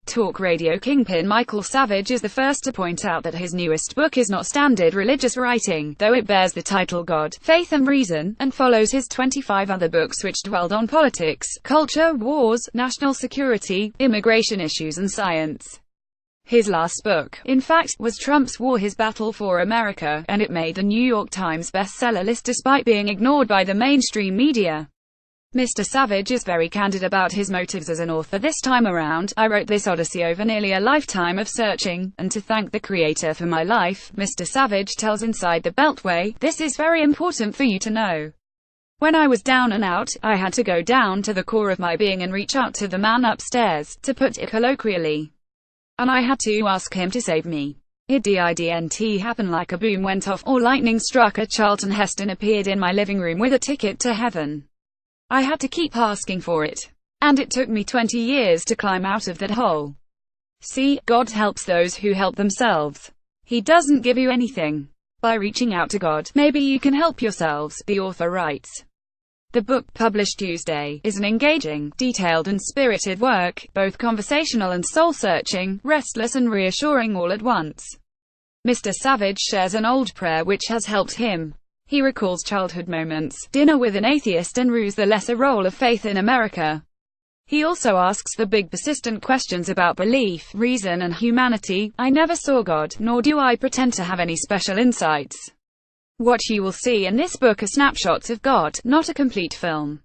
Talk radio kingpin Michael Savage is the first to point out that his newest book is not standard religious writing, though it bears the title God, Faith and Reason, and follows his 25 other books which dwelled on politics, culture, wars, national security, immigration issues and science. His last book, in fact, was Trump's War: His Battle for America, and it made the New York Times bestseller list despite being ignored by the mainstream media. Mr. Savage is very candid about his motives as an author this time around. "I wrote this odyssey over nearly a lifetime of searching, and to thank the Creator for my life," Mr. Savage tells Inside the Beltway. "This is very important for you to know. When I was down and out, I had to go down to the core of my being and reach out to the man upstairs, to put it colloquially. And I had to ask him to save me. It didn't happen like a boom went off, or lightning struck, or Charlton Heston appeared in my living room with a ticket to heaven. I had to keep asking for it. And it took me 20 years to climb out of that hole. See, God helps those who help themselves. He doesn't give you anything. By reaching out to God, maybe you can help yourselves," the author writes. The book, published Tuesday, is an engaging, detailed and spirited work, both conversational and soul-searching, restless and reassuring all at once. Mr. Savage shares an old prayer which has helped him. He recalls childhood moments, dinner with an atheist, and rues the lesser role of faith in America. He also asks the big persistent questions about belief, reason and humanity. "I never saw God, nor do I pretend to have any special insights. What you will see in this book are snapshots of God, not a complete film.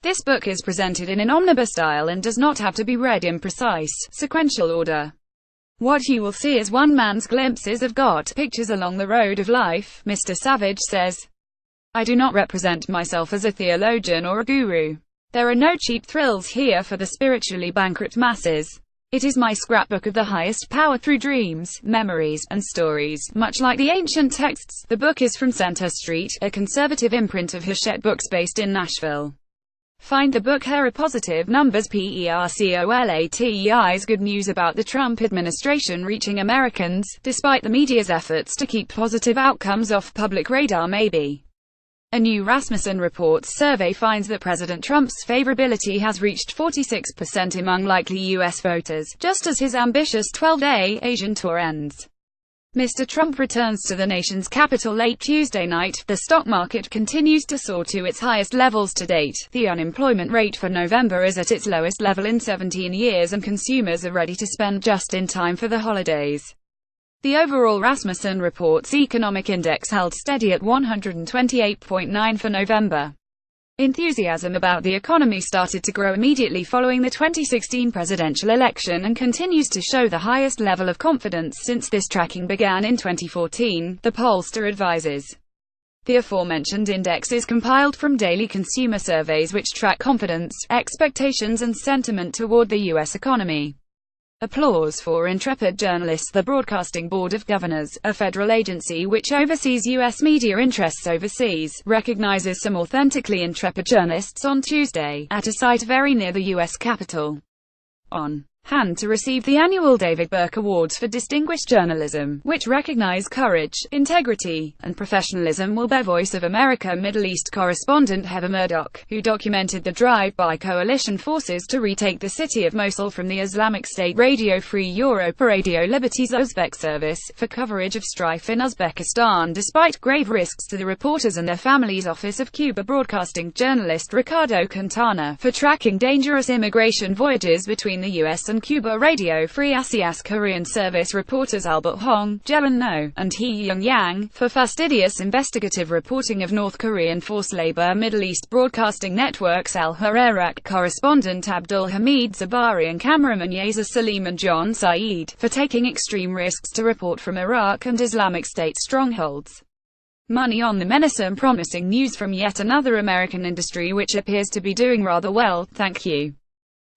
This book is presented in an omnibus style and does not have to be read in precise, sequential order. What you will see is one man's glimpses of God, pictures along the road of life," Mr. Savage says. "I do not represent myself as a theologian or a guru. There are no cheap thrills here for the spiritually bankrupt masses. It is my scrapbook of the highest power through dreams, memories, and stories, much like the ancient texts." The book is from Center Street, a conservative imprint of Hachette Books based in Nashville. Find the book here. Positive Numbers PERCOLATEI's good news about the Trump administration reaching Americans, despite the media's efforts to keep positive outcomes off public radar. Maybe. A new Rasmussen Reports survey finds that President Trump's favorability has reached 46% among likely U.S. voters, just as his ambitious 12-day Asian tour ends. Mr. Trump returns to the nation's capital late Tuesday night. The stock market continues to soar to its highest levels to date. The unemployment rate for November is at its lowest level in 17 years, and consumers are ready to spend just in time for the holidays. The overall Rasmussen Reports Economic Index held steady at 128.9 for November. Enthusiasm about the economy started to grow immediately following the 2016 presidential election and continues to show the highest level of confidence since this tracking began in 2014, the pollster advises. The aforementioned index is compiled from daily consumer surveys which track confidence, expectations and sentiment toward the U.S. economy. Applause for intrepid journalists. The Broadcasting Board of Governors, a federal agency which oversees U.S. media interests overseas, recognizes some authentically intrepid journalists on Tuesday, at a site very near the U.S. Capitol. On hand to receive the annual David Burke Awards for Distinguished Journalism, which recognize courage, integrity, and professionalism, will be Voice of America Middle East correspondent Heather Murdoch, who documented the drive-by coalition forces to retake the city of Mosul from the Islamic State Radio Free Europe or Radio Liberty's Uzbek service, for coverage of strife in Uzbekistan despite grave risks to the reporters and their families. Office of Cuba Broadcasting journalist Ricardo Quintana, for tracking dangerous immigration voyages between the U.S. and Cuba. Radio Free Asia's Korean service reporters Albert Hong, Jeon No, and Hee Young Yang, for fastidious investigative reporting of North Korean forced labor. Middle East Broadcasting Network's Al Iraq correspondent Abdul Hamid Zabari and cameraman Yasser Salim and John Saeed, for taking extreme risks to report from Iraq and Islamic State strongholds. Money on the menacing promising news from yet another American industry which appears to be doing rather well, thank you.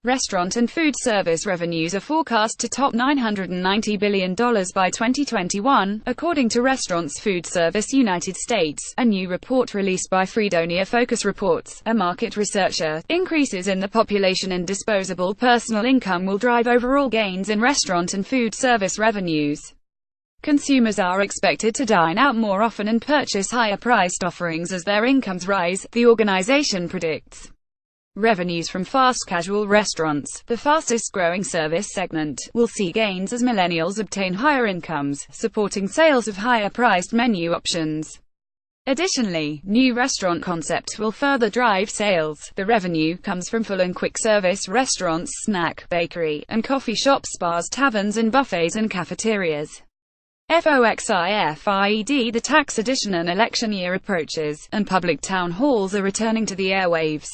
Restaurant and food service revenues are forecast to top $990 billion by 2021, according to Restaurants Food Service United States, a new report released by Freedonia Focus Reports, a market researcher. Increases in the population and disposable personal income will drive overall gains in restaurant and food service revenues. Consumers are expected to dine out more often and purchase higher-priced offerings as their incomes rise, the organization predicts. Revenues from fast casual restaurants, the fastest-growing service segment, will see gains as millennials obtain higher incomes, supporting sales of higher-priced menu options. Additionally, new restaurant concepts will further drive sales. The revenue comes from full and quick-service restaurants, snack, bakery, and coffee shops, bars, taverns, and buffets and cafeterias. FOXIFIED. The tax addition and election year approaches, and public town halls are returning to the airwaves.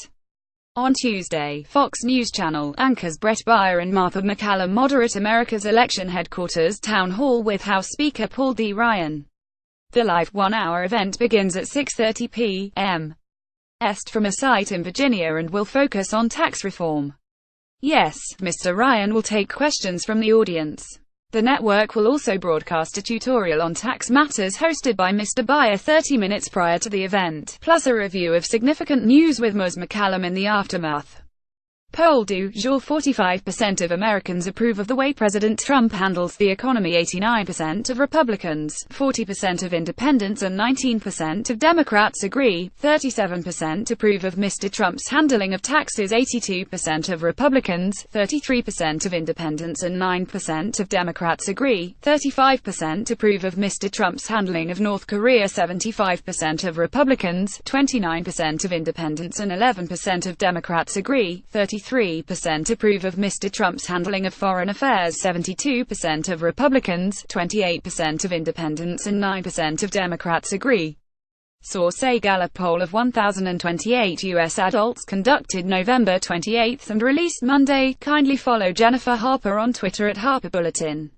On Tuesday, Fox News Channel anchors Brett Baier and Martha MacCallum moderate America's election headquarters town hall with House Speaker Paul D. Ryan. The live one-hour event begins at 6:30 p.m. Est from a site in Virginia and will focus on tax reform. Yes, Mr. Ryan will take questions from the audience. The network will also broadcast a tutorial on tax matters hosted by Mr. Baier 30 minutes prior to the event, plus a review of significant news with Ms. MacCallum in the aftermath. Poll du jour: 45% of Americans approve of the way President Trump handles the economy, 89% of Republicans, 40% of independents and 19% of Democrats agree, 37% approve of Mr. Trump's handling of taxes, 82% of Republicans, 33% of independents and 9% of Democrats agree, 35% approve of Mr. Trump's handling of North Korea, 75% of Republicans, 29% of independents and 11% of Democrats agree, 33% approve of Mr. Trump's handling of foreign affairs, 72% of Republicans, 28% of independents and 9% of Democrats agree. Source: a Gallup poll of 1,028 U.S. adults conducted November 28 and released Monday. Kindly follow Jennifer Harper on Twitter at Harper Bulletin.